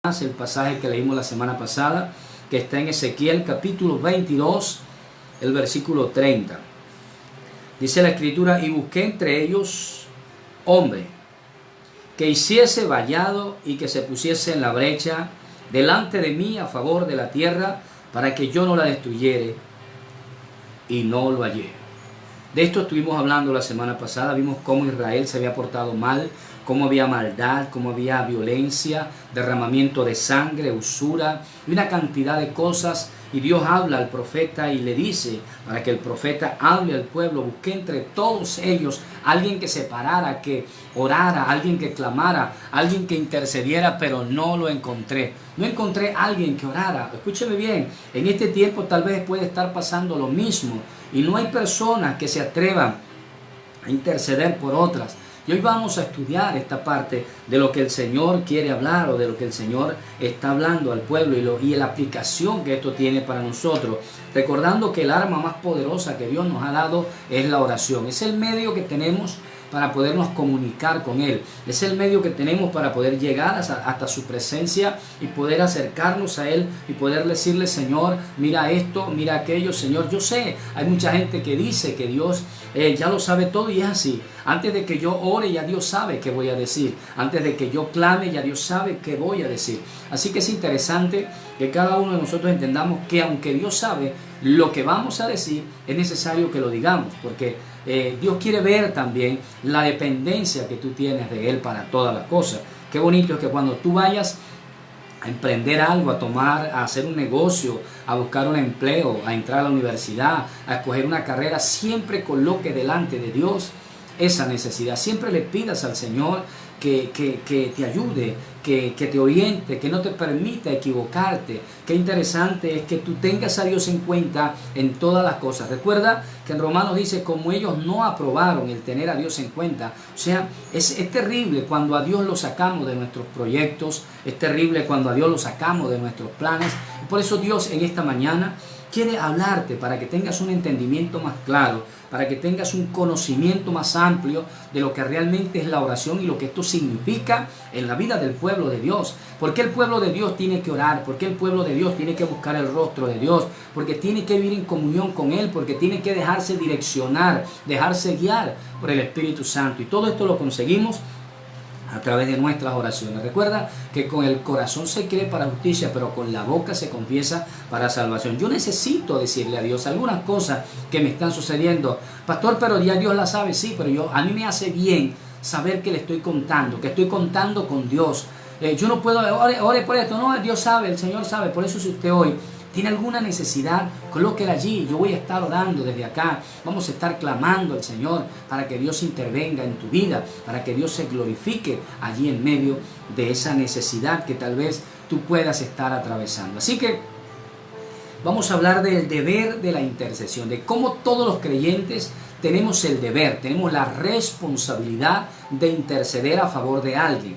el pasaje que leímos la semana pasada, que está en Ezequiel capítulo 22, el versículo 30. Dice la escritura: y busqué entre ellos hombre que hiciese vallado y que se pusiese en la brecha delante de mí a favor de la tierra, para que yo no la destruyere, y no lo hallé. De esto estuvimos hablando la semana pasada. Vimos cómo Israel se había portado mal, cómo había maldad, cómo había violencia, derramamiento de sangre, usura y una cantidad de cosas. Y Dios habla al profeta y le dice, para que el profeta hable al pueblo: busqué entre todos ellos alguien que se parara, que orara, alguien que clamara, alguien que intercediera, pero no lo encontré. No encontré alguien que orara. Escúcheme bien, en este tiempo tal vez puede estar pasando lo mismo y no hay personas que se atrevan a interceder por otras. Y hoy vamos a estudiar esta parte de lo que el Señor quiere hablar, o de lo que el Señor está hablando al pueblo, y la aplicación que esto tiene para nosotros. Recordando que el arma más poderosa que Dios nos ha dado es la oración. Es el medio que tenemos para podernos comunicar con Él. Es el medio que tenemos para poder llegar hasta su presencia y poder acercarnos a Él y poder decirle: Señor, mira esto, mira aquello. Señor, yo sé, hay mucha gente que dice que Dios ya lo sabe todo, y es así. Antes de que yo ore, ya Dios sabe qué voy a decir. Antes de que yo clame, ya Dios sabe qué voy a decir. Así que es interesante que cada uno de nosotros entendamos que aunque Dios sabe lo que vamos a decir, es necesario que lo digamos, porque Dios quiere ver también la dependencia que tú tienes de Él para todas las cosas. Qué bonito es que cuando tú vayas a emprender algo, a hacer un negocio, a buscar un empleo, a entrar a la universidad, a escoger una carrera, siempre coloque delante de Dios esa necesidad. Siempre le pidas al Señor que te ayude, que te oriente, que no te permita equivocarte. Qué interesante es que tú tengas a Dios en cuenta en todas las cosas. Recuerda que en Romanos dice: como ellos no aprobaron el tener a Dios en cuenta. O sea, es terrible cuando a Dios lo sacamos de nuestros proyectos, es terrible cuando a Dios lo sacamos de nuestros planes. Y por eso Dios en esta mañana quiere hablarte para que tengas un entendimiento más claro, para que tengas un conocimiento más amplio de lo que realmente es la oración y lo que esto significa en la vida del pueblo de Dios. ¿Por qué el pueblo de Dios tiene que orar? ¿Por qué el pueblo de Dios tiene que buscar el rostro de Dios? Porque tiene que vivir en comunión con Él, porque tiene que dejarse direccionar, dejarse guiar por el Espíritu Santo. Y todo esto lo conseguimos a través de nuestras oraciones. Recuerda que con el corazón se cree para justicia, pero con la boca se confiesa para salvación. Yo necesito decirle a Dios algunas cosas que me están sucediendo. Pastor, pero ya Dios la sabe. Sí, pero a mí me hace bien saber que le estoy contando, que estoy contando con Dios. Yo no puedo, ore por esto. No, Dios sabe, el Señor sabe. Por eso, si usted hoy tiene alguna necesidad, colóquela allí. Yo voy a estar orando desde acá. Vamos a estar clamando al Señor para que Dios intervenga en tu vida, para que Dios se glorifique allí en medio de esa necesidad que tal vez tú puedas estar atravesando. Así que vamos a hablar del deber de la intercesión, de cómo todos los creyentes tenemos el deber, tenemos la responsabilidad de interceder a favor de alguien.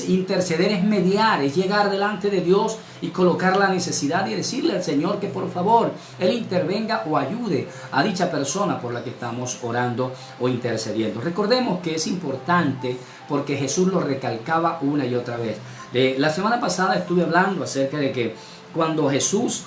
Interceder es mediar, es llegar delante de Dios y colocar la necesidad y decirle al Señor que por favor Él intervenga o ayude a dicha persona por la que estamos orando o intercediendo. Recordemos que es importante porque Jesús lo recalcaba una y otra vez. La semana pasada estuve hablando acerca de que cuando Jesús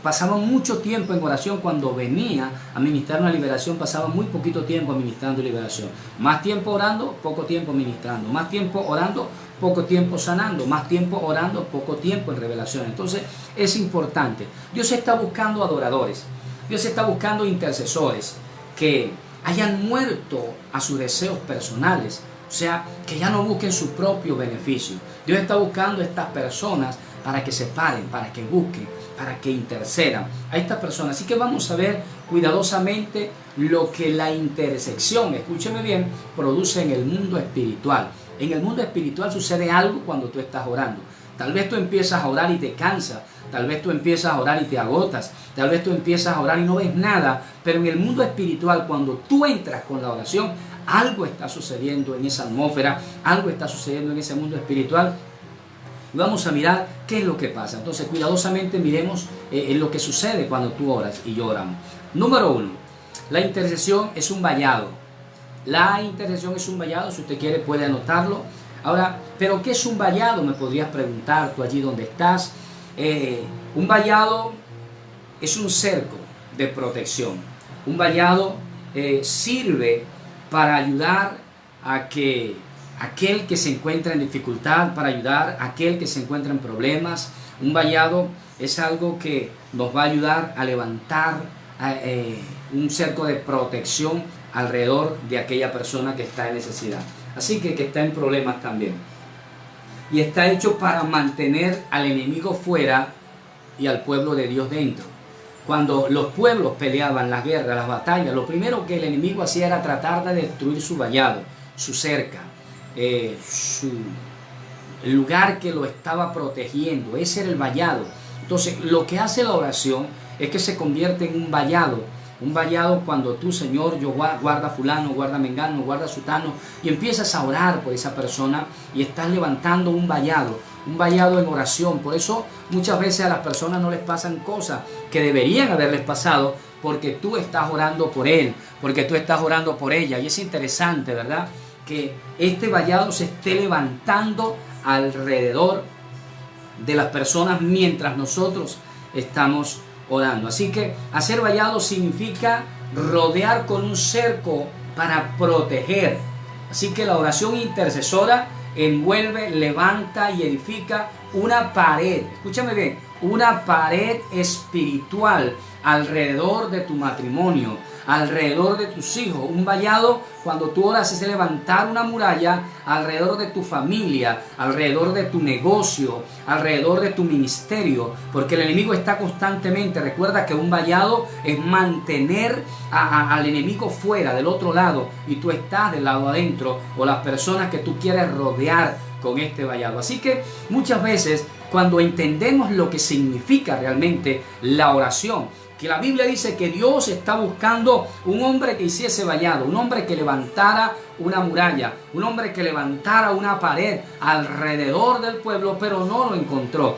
pasaba mucho tiempo en oración, cuando venía a ministrar una liberación, pasaba muy poquito tiempo ministrando liberación. Más tiempo orando, poco tiempo ministrando. Más tiempo orando, poco tiempo sanando. Más tiempo orando, poco tiempo en revelación. Entonces es importante. Dios está buscando adoradores. Dios está buscando intercesores que hayan muerto a sus deseos personales. O sea, que ya no busquen su propio beneficio. Dios está buscando a estas personas para que se paren, para que busquen, para que intercedan a estas personas. Así que vamos a ver cuidadosamente lo que la intersección, escúcheme bien, produce en el mundo espiritual. En el mundo espiritual sucede algo cuando tú estás orando. Tal vez tú empiezas a orar y te cansas, tal vez tú empiezas a orar y te agotas, tal vez tú empiezas a orar y no ves nada, pero en el mundo espiritual, cuando tú entras con la oración, algo está sucediendo en esa atmósfera, algo está sucediendo en ese mundo espiritual. Y vamos a mirar qué es lo que pasa. Entonces, cuidadosamente miremos en lo que sucede cuando tú oras y yo oramos. Número 1, la intercesión es un vallado. La intercesión es un vallado, si usted quiere puede anotarlo. Ahora, ¿pero qué es un vallado? Me podrías preguntar tú allí donde estás. Un vallado es un cerco de protección. Un vallado sirve para ayudar a que aquel que se encuentra en dificultad, para ayudar a aquel que se encuentra en problemas. Un vallado es algo que nos va a ayudar a levantar un cerco de protección alrededor de aquella persona que está en necesidad. Así que está en problemas también. Y está hecho para mantener al enemigo fuera y al pueblo de Dios dentro. Cuando los pueblos peleaban las guerras, las batallas, lo primero que el enemigo hacía era tratar de destruir su vallado, su cerca, el lugar que lo estaba protegiendo. Ese era el vallado. Entonces, lo que hace la oración es que se convierte en un vallado. Un vallado cuando tú, Señor, yo guarda fulano, guarda mengano, guarda sutano, y empiezas a orar por esa persona y estás levantando un vallado en oración. Por eso muchas veces a las personas no les pasan cosas que deberían haberles pasado, porque tú estás orando por él, porque tú estás orando por ella. Y es interesante, ¿verdad?, que este vallado se esté levantando alrededor de las personas mientras nosotros estamos orando. Así que hacer vallado significa rodear con un cerco para proteger. Así que la oración intercesora envuelve, levanta y edifica una pared. Escúchame bien, una pared espiritual alrededor de tu matrimonio, alrededor de tus hijos. Un vallado, cuando tú oras, es levantar una muralla alrededor de tu familia, alrededor de tu negocio, alrededor de tu ministerio, porque el enemigo está constantemente. Recuerda que un vallado es mantener al enemigo fuera, del otro lado, y tú estás del lado adentro, o las personas que tú quieres rodear con este vallado. Así que muchas veces, cuando entendemos lo que significa realmente la oración, que la Biblia dice que Dios está buscando un hombre que hiciese vallado, un hombre que levantara una muralla, un hombre que levantara una pared alrededor del pueblo, pero no lo encontró.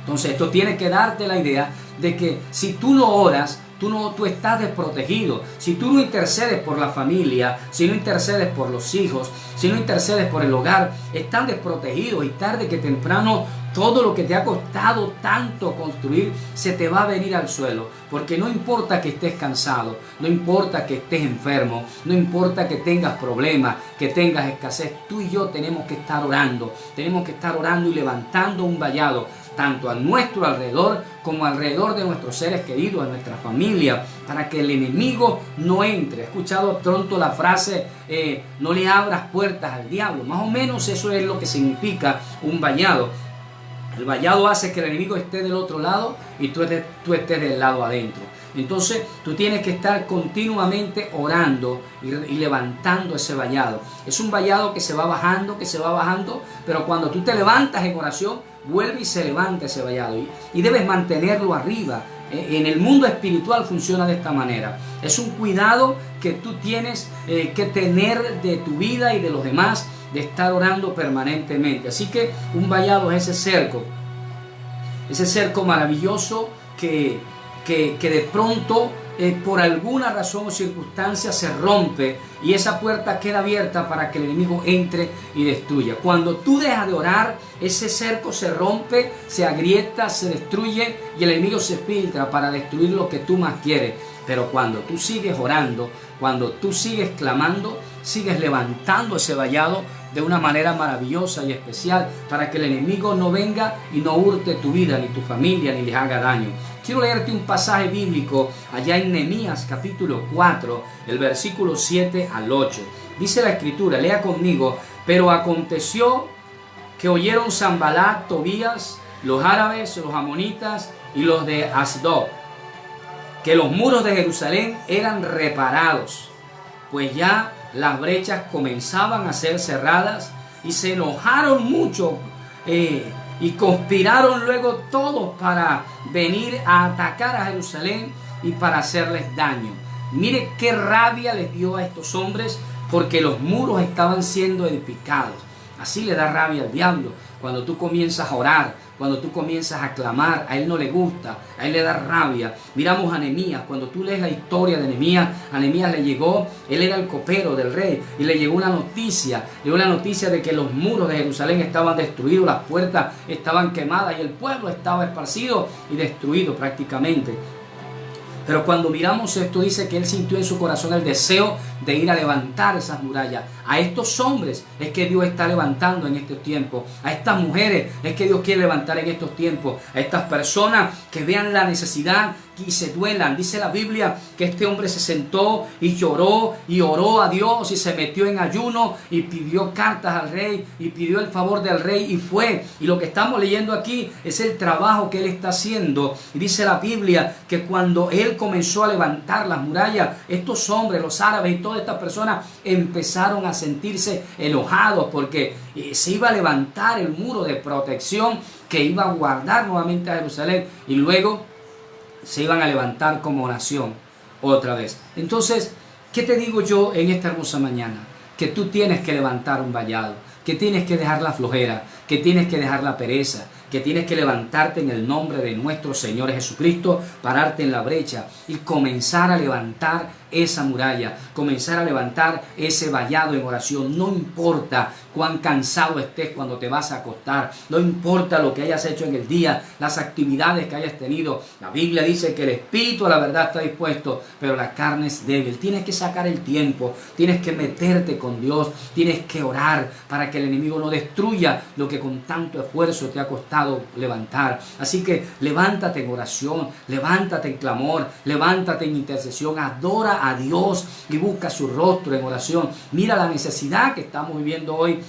Entonces esto tiene que darte la idea de que si tú no oras, tú estás desprotegido. Si tú no intercedes por la familia, si no intercedes por los hijos, si no intercedes por el hogar, están desprotegidos, y tarde que temprano todo lo que te ha costado tanto construir se te va a venir al suelo. Porque no importa que estés cansado, no importa que estés enfermo, no importa que tengas problemas, que tengas escasez, tú y yo tenemos que estar orando y levantando un vallado, tanto a nuestro alrededor como alrededor de nuestros seres queridos, de nuestra familia, para que el enemigo no entre. He escuchado pronto la frase, no le abras puertas al diablo. Más o menos eso es lo que significa un vallado. El vallado hace que el enemigo esté del otro lado y tú estés del lado adentro. Entonces tú tienes que estar continuamente orando y levantando ese vallado. Es un vallado que se va bajando, pero cuando tú te levantas en oración, vuelve y se levanta ese vallado. Y debes mantenerlo arriba. En el mundo espiritual funciona de esta manera. Es un cuidado que tú tienes que tener de tu vida y de los demás, de estar orando permanentemente. Así que un vallado es ese cerco maravilloso que de pronto por alguna razón o circunstancia se rompe, y esa puerta queda abierta para que el enemigo entre y destruya. Cuando tú dejas de orar, ese cerco se rompe, se agrieta, se destruye, y el enemigo se filtra para destruir lo que tú más quieres. Pero cuando tú sigues orando, cuando tú sigues clamando, sigues levantando ese vallado de una manera maravillosa y especial, para que el enemigo no venga y no hurte tu vida, ni tu familia, ni les haga daño. Quiero leerte un pasaje bíblico allá en Nehemías capítulo 4, el versículo 7 al 8. Dice la escritura, lea conmigo: pero aconteció que oyeron Sanbalat, Tobías, los árabes, los amonitas y los de Asdod, que los muros de Jerusalén eran reparados, pues ya las brechas comenzaban a ser cerradas, y se enojaron mucho y conspiraron luego todos para venir a atacar a Jerusalén y para hacerles daño. Mire qué rabia les dio a estos hombres, porque los muros estaban siendo edificados. Así le da rabia al diablo. Cuando tú comienzas a orar, cuando tú comienzas a clamar, a él no le gusta, a él le da rabia. Miramos a Nehemías, cuando tú lees la historia de Nehemías, a Nehemías le llegó, él era el copero del rey, y le llegó una noticia de que los muros de Jerusalén estaban destruidos, las puertas estaban quemadas y el pueblo estaba esparcido y destruido prácticamente. Pero cuando miramos esto, dice que él sintió en su corazón el deseo de ir a levantar esas murallas. A estos hombres es que Dios está levantando en estos tiempos. A estas mujeres es que Dios quiere levantar en estos tiempos. A estas personas que vean la necesidad y se duelan. Dice la Biblia que este hombre se sentó y lloró y oró a Dios y se metió en ayuno y pidió cartas al rey y pidió el favor del rey y fue. Y lo que estamos leyendo aquí es el trabajo que él está haciendo. Y dice la Biblia que cuando él comenzó a levantar las murallas, estos hombres, los árabes y todas estas personas empezaron a sentirse enojados porque se iba a levantar el muro de protección que iba a guardar nuevamente a Jerusalén y luego se iban a levantar como nación otra vez. Entonces, ¿qué te digo yo en esta hermosa mañana? Que tú tienes que levantar un vallado, que tienes que dejar la flojera, que tienes que dejar la pereza, que tienes que levantarte en el nombre de nuestro Señor Jesucristo, pararte en la brecha y comenzar a levantar esa muralla, comenzar a levantar ese vallado en oración. No importa cuán cansado estés cuando te vas a acostar, no importa lo que hayas hecho en el día, las actividades que hayas tenido. La Biblia dice que el espíritu a la verdad está dispuesto, pero la carne es débil. Tienes que sacar el tiempo, tienes que meterte con Dios, tienes que orar para que el enemigo no destruya lo que con tanto esfuerzo te ha costado levantar. Así que levántate en oración, levántate en clamor, levántate en intercesión, adora a Dios y busca su rostro en oración. Mira la necesidad que estamos viviendo hoy.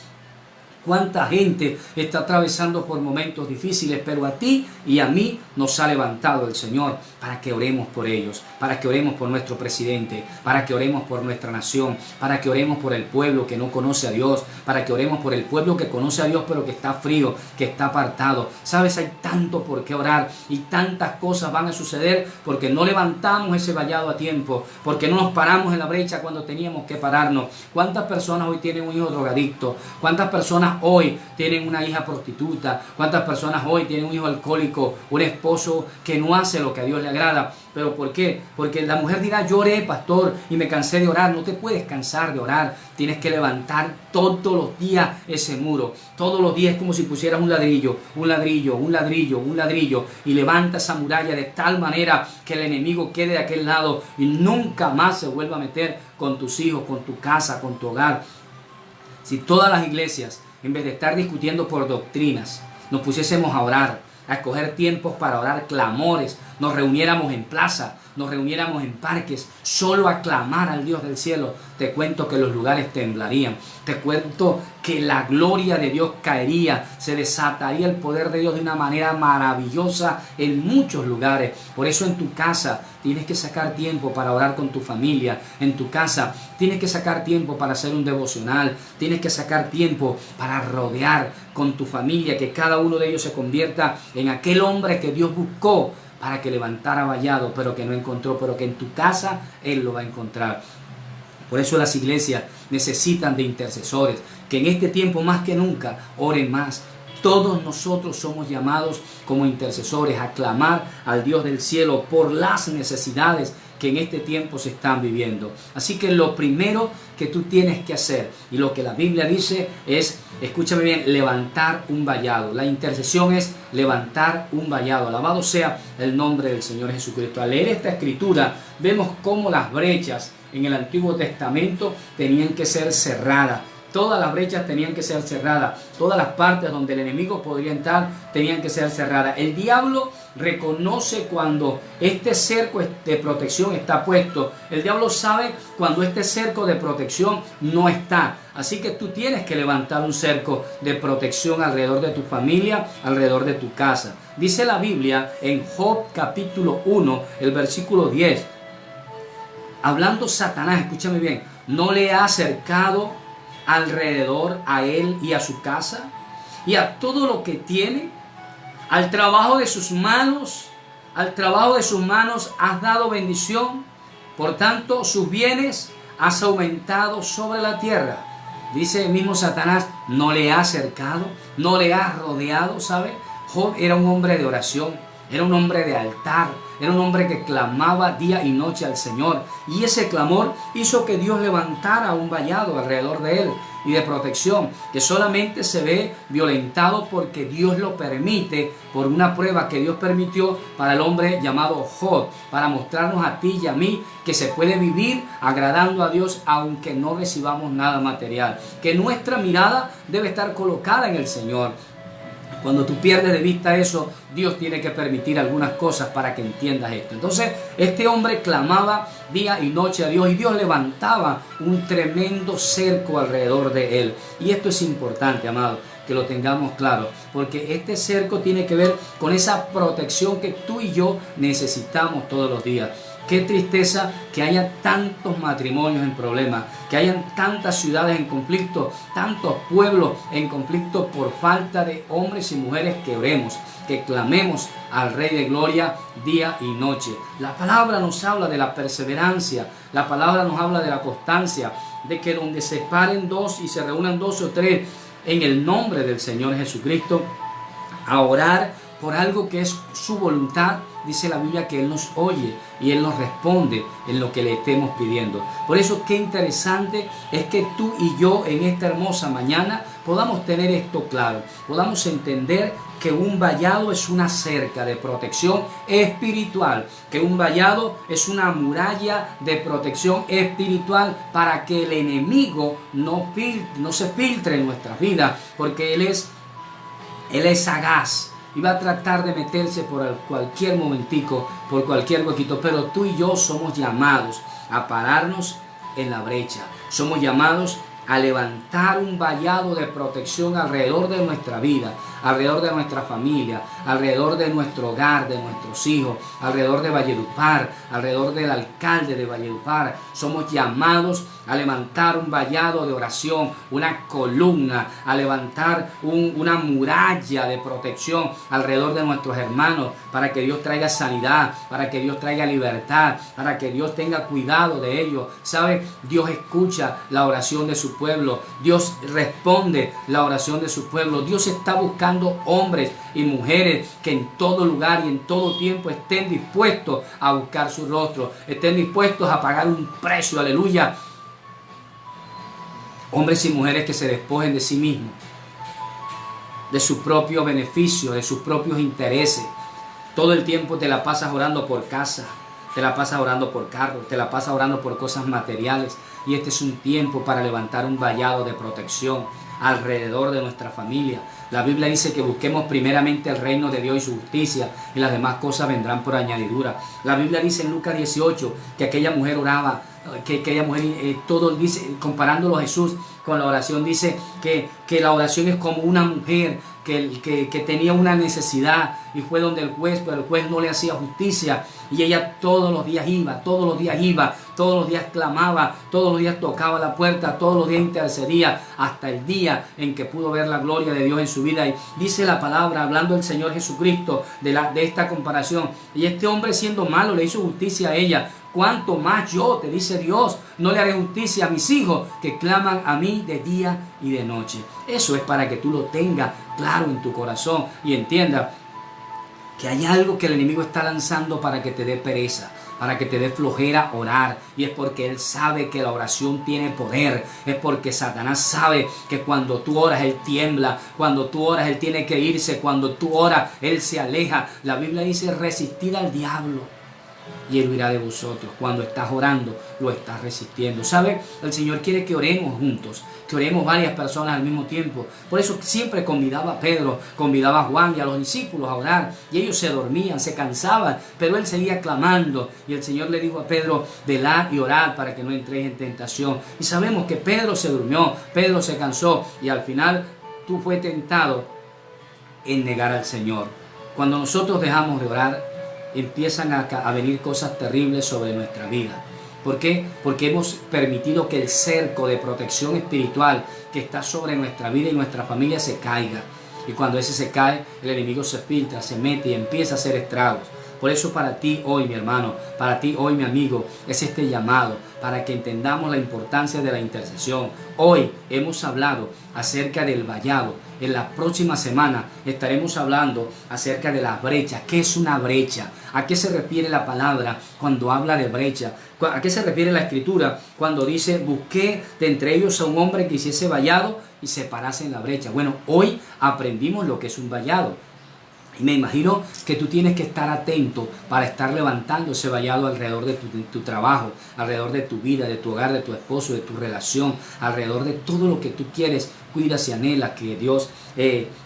Cuánta gente está atravesando por momentos difíciles, pero a ti y a mí nos ha levantado el Señor para que oremos por ellos, para que oremos por nuestro presidente, para que oremos por nuestra nación, para que oremos por el pueblo que no conoce a Dios, para que oremos por el pueblo que conoce a Dios pero que está frío, que está apartado. Sabes, hay tanto por qué orar y tantas cosas van a suceder porque no levantamos ese vallado a tiempo, porque no nos paramos en la brecha cuando teníamos que pararnos. ¿Cuántas personas hoy tienen un hijo drogadicto? ¿Cuántas personas hoy tienen una hija prostituta? ¿Cuántas personas hoy tienen un hijo alcohólico? Un esposo que no hace lo que a Dios le agrada. ¿Pero por qué? Porque la mujer dirá: yo oré, pastor, y me cansé de orar. No te puedes cansar de orar. Tienes que levantar todos los días ese muro. Todos los días es como si pusieras un ladrillo, un ladrillo, un ladrillo, un ladrillo, y levanta esa muralla de tal manera que el enemigo quede de aquel lado y nunca más se vuelva a meter con tus hijos, con tu casa, con tu hogar. Si todas las iglesias, en vez de estar discutiendo por doctrinas, nos pusiésemos a orar, a escoger tiempos para orar, clamores, nos reuniéramos en plaza, nos reuniéramos en parques, solo a clamar al Dios del cielo, te cuento que los lugares temblarían, te cuento que la gloria de Dios caería, se desataría el poder de Dios de una manera maravillosa en muchos lugares. Por eso en tu casa tienes que sacar tiempo para orar con tu familia, en tu casa tienes que sacar tiempo para hacer un devocional, tienes que sacar tiempo para rodear con tu familia, que cada uno de ellos se convierta en aquel hombre que Dios buscó para que levantara vallado, pero que no encontró, pero que en tu casa Él lo va a encontrar. Por eso las iglesias necesitan de intercesores, que en este tiempo más que nunca oren más. Todos nosotros somos llamados como intercesores a clamar al Dios del cielo por las necesidades que en este tiempo se están viviendo. Así que lo primero que tú tienes que hacer, y lo que la Biblia dice es, escúchame bien, levantar un vallado. La intercesión es levantar un vallado. Alabado sea el nombre del Señor Jesucristo. Al leer esta escritura vemos cómo las brechas en el Antiguo Testamento tenían que ser cerradas. Todas las brechas tenían que ser cerradas. Todas las partes donde el enemigo podría entrar tenían que ser cerradas. El diablo reconoce cuando este cerco de protección está puesto. El diablo sabe cuando este cerco de protección no está. Así que tú tienes que levantar un cerco de protección alrededor de tu familia, alrededor de tu casa. Dice la Biblia en Job capítulo 1, el versículo 10. Hablando Satanás, escúchame bien, no le ha acercado alrededor a él y a su casa y a todo lo que tiene, al trabajo de sus manos, has dado bendición, por tanto sus bienes has aumentado sobre la tierra. dice el mismo Satanás, no le ha cercado, no le ha rodeado, ¿sabe? Job era un hombre de oración, era un hombre de altar, era un hombre que clamaba día y noche al Señor. Y ese clamor hizo que Dios levantara un vallado alrededor de él y de protección, que solamente se ve violentado porque Dios lo permite, por una prueba que Dios permitió para el hombre llamado Job, para mostrarnos a ti y a mí que se puede vivir agradando a Dios aunque no recibamos nada material, que nuestra mirada debe estar colocada en el Señor. Cuando tú pierdes de vista eso, Dios tiene que permitir algunas cosas para que entiendas esto. Entonces, este hombre clamaba día y noche a Dios y Dios levantaba un tremendo cerco alrededor de él. Y esto es importante, amado, que lo tengamos claro, porque este cerco tiene que ver con esa protección que tú y yo necesitamos todos los días. Qué tristeza que haya tantos matrimonios en problemas, que hayan tantas ciudades en conflicto, tantos pueblos en conflicto por falta de hombres y mujeres que oremos, que clamemos al Rey de Gloria día y noche. La palabra nos habla de la perseverancia, la palabra nos habla de la constancia, de que donde se paren dos y se reúnan dos o tres en el nombre del Señor Jesucristo, a orar por algo que es su voluntad, dice la Biblia que Él nos oye y Él nos responde en lo que le estemos pidiendo. Por eso qué interesante es que tú y yo en esta hermosa mañana podamos tener esto claro, podamos entender que un vallado es una cerca de protección espiritual, que un vallado es una muralla de protección espiritual para que el enemigo no se filtre en nuestras vidas, porque Él es sagaz y va a tratar de meterse por cualquier momentico, por cualquier huequito, pero tú y yo somos llamados a pararnos en la brecha, somos llamados a levantar un vallado de protección alrededor de nuestra vida, alrededor de nuestra familia, alrededor de nuestro hogar, de nuestros hijos, alrededor de Valledupar, alrededor del alcalde de Valledupar. Somos llamados a levantar un vallado de oración, una columna, a levantar una muralla de protección alrededor de nuestros hermanos, para que Dios traiga sanidad, para que Dios traiga libertad, para que Dios tenga cuidado de ellos. ¿Sabe? Dios escucha la oración de su pueblo, Dios responde la oración de su pueblo. Dios está buscando hombres y mujeres que en todo lugar y en todo tiempo estén dispuestos a buscar su rostro, estén dispuestos a pagar un precio, aleluya. Hombres y mujeres que se despojen de sí mismos, de su propio beneficio, de sus propios intereses. Todo el tiempo te la pasas orando por casa, te la pasas orando por carro, te la pasas orando por cosas materiales. Y este es un tiempo para levantar un vallado de protección alrededor de nuestra familia. La Biblia dice que busquemos primeramente el reino de Dios y su justicia, y las demás cosas vendrán por añadidura. La Biblia dice en Lucas 18 que aquella mujer oraba, que aquella mujer, todo dice, comparándolo a Jesús con la oración, dice que la oración es como una mujer que tenía una necesidad y fue donde el juez, pero el juez no le hacía justicia, y ella todos los días iba, todos los días clamaba, todos los días tocaba la puerta, todos los días intercedía, hasta el día en que pudo ver la gloria de Dios en su vida. Y dice la palabra, hablando el Señor Jesucristo de esta comparación, y este hombre siendo malo le hizo justicia a ella. ¿Cuánto más yo, te dice Dios, no le haré justicia a mis hijos que claman a mí de día y de noche? Eso es para que tú lo tengas claro en tu corazón y entiendas que hay algo que el enemigo está lanzando para que te dé pereza, para que te dé flojera orar, y es porque él sabe que la oración tiene poder, es porque Satanás sabe que cuando tú oras él tiembla, cuando tú oras él tiene que irse, cuando tú oras él se aleja. La Biblia dice resistir al diablo y él huirá de vosotros. Cuando estás orando, lo estás resistiendo. ¿Sabe? El Señor quiere que oremos juntos, que oremos varias personas al mismo tiempo. Por eso siempre convidaba a Pedro, convidaba a Juan y a los discípulos a orar, y ellos se dormían, se cansaban, pero él seguía clamando, y el Señor le dijo a Pedro, velad y orad para que no entréis en tentación. Y sabemos que Pedro se durmió, Pedro se cansó, y al final tú fue tentado en negar al Señor. Cuando nosotros dejamos de orar, empiezan a venir cosas terribles sobre nuestra vida. ¿Por qué? Porque hemos permitido que el cerco de protección espiritual que está sobre nuestra vida y nuestra familia se caiga. Y cuando ese se cae, el enemigo se filtra, se mete y empieza a hacer estragos. Por eso para ti hoy, mi hermano, para ti hoy, mi amigo, es este llamado para que entendamos la importancia de la intercesión. Hoy hemos hablado acerca del vallado. En la próxima semana estaremos hablando acerca de la brecha. ¿Qué es una brecha? ¿A qué se refiere la palabra cuando habla de brecha? ¿A qué se refiere la escritura cuando dice: busqué de entre ellos a un hombre que hiciese vallado y se parase en la brecha? Bueno, hoy aprendimos lo que es un vallado. Y me imagino que tú tienes que estar atento para estar levantando ese vallado alrededor de tu trabajo, alrededor de tu vida, de tu hogar, de tu esposo, de tu relación, alrededor de todo lo que tú quieres, cuidas y anhelas que Dios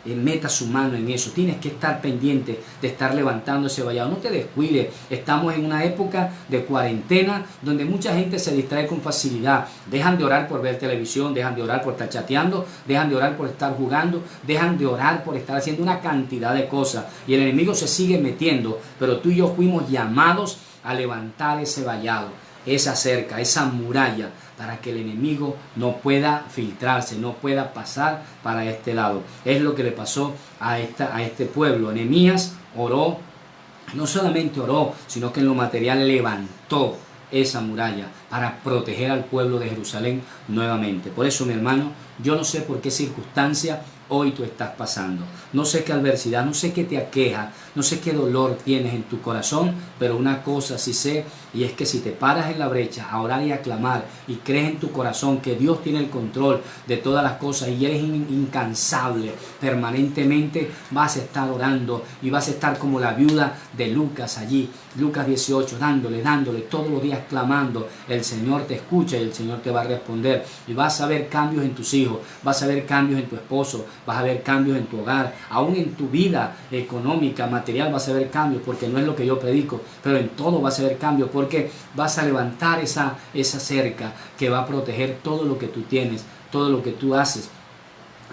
meta su mano en eso. Tienes que estar pendiente de estar levantando ese vallado. No te descuides. Estamos en una época de cuarentena donde mucha gente se distrae con facilidad. Dejan de orar por ver televisión, dejan de orar por estar chateando, dejan de orar por estar jugando, dejan de orar por estar haciendo una cantidad de cosas. Y el enemigo se sigue metiendo, pero tú y yo fuimos llamados a levantar ese vallado, esa cerca, esa muralla, para que el enemigo no pueda filtrarse, no pueda pasar para este lado. Es lo que le pasó a este pueblo. Nehemías oró, no solamente oró, sino que en lo material levantó esa muralla para proteger al pueblo de Jerusalén nuevamente. Por eso, mi hermano, yo no sé por qué circunstancia hoy tú estás pasando. No sé qué adversidad, no sé qué te aqueja, no sé qué dolor tienes en tu corazón, pero una cosa sí sé, y es que si te paras en la brecha a orar y a clamar y crees en tu corazón que Dios tiene el control de todas las cosas y eres incansable, permanentemente vas a estar orando y vas a estar como la viuda de Lucas allí, Lucas 18, dándole todos los días clamando. El Señor te escucha y el Señor te va a responder, y vas a ver cambios en tus hijos, vas a ver cambios en tu esposo, vas a ver cambios en tu hogar, aún en tu vida económica, material, vas a ver cambios, porque no es lo que yo predico, pero en todo vas a ver cambios, porque vas a levantar esa cerca que va a proteger todo lo que tú tienes, todo lo que tú haces.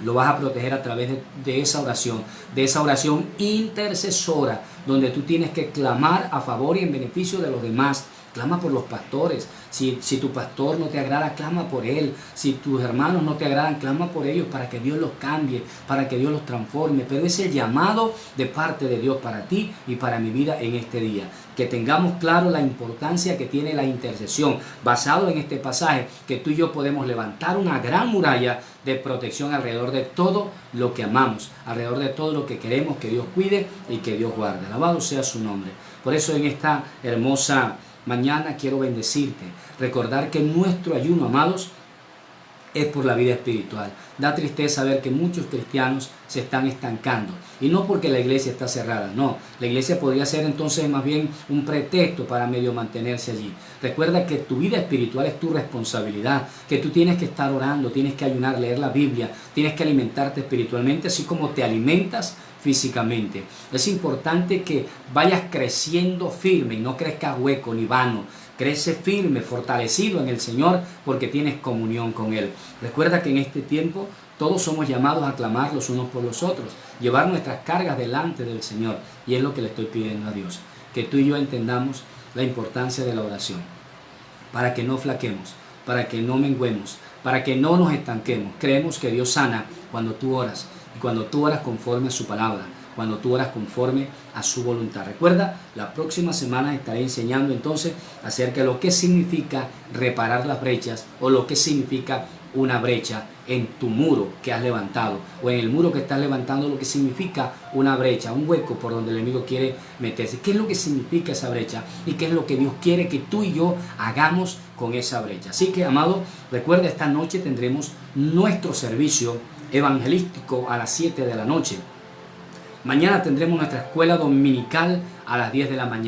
Lo vas a proteger a través de esa oración intercesora, donde tú tienes que clamar a favor y en beneficio de los demás. Clama por los pastores. Si tu pastor no te agrada, clama por él. Si tus hermanos no te agradan, clama por ellos para que Dios los cambie, para que Dios los transforme. Pero es el llamado de parte de Dios para ti y para mi vida en este día. Que tengamos claro la importancia que tiene la intercesión. Basado en este pasaje, que tú y yo podemos levantar una gran muralla de protección alrededor de todo lo que amamos, alrededor de todo lo que queremos que Dios cuide y que Dios guarde. Alabado sea su nombre. Por eso en esta hermosa mañana quiero bendecirte, recordar que nuestro ayuno, amados, es por la vida espiritual. Da tristeza ver que muchos cristianos se están estancando, y no porque la iglesia está cerrada, no, la iglesia podría ser entonces más bien un pretexto para medio mantenerse allí. Recuerda que tu vida espiritual es tu responsabilidad, que tú tienes que estar orando, tienes que ayunar, leer la Biblia, tienes que alimentarte espiritualmente, así como te alimentas físicamente. Es importante que vayas creciendo firme y no crezcas hueco ni vano. Crece firme, fortalecido en el Señor, porque tienes comunión con Él. Recuerda que en este tiempo todos somos llamados a clamar los unos por los otros, llevar nuestras cargas delante del Señor, y es lo que le estoy pidiendo a Dios, que tú y yo entendamos la importancia de la oración, para que no flaquemos, para que no menguemos, para que no nos estanquemos. Creemos que Dios sana cuando tú oras, y cuando tú oras conforme a su palabra, cuando tú oras conforme a su voluntad. Recuerda, la próxima semana estaré enseñando entonces acerca de lo que significa reparar las brechas, o lo que significa una brecha en tu muro que has levantado, o en el muro que estás levantando, lo que significa una brecha, un hueco por donde el enemigo quiere meterse. ¿Qué es lo que significa esa brecha? Y qué es lo que Dios quiere que tú y yo hagamos con esa brecha. Así que, amado, recuerda, esta noche tendremos nuestro servicio evangelístico a las 7 de la noche. Mañana tendremos nuestra escuela dominical a las 10 de la mañana.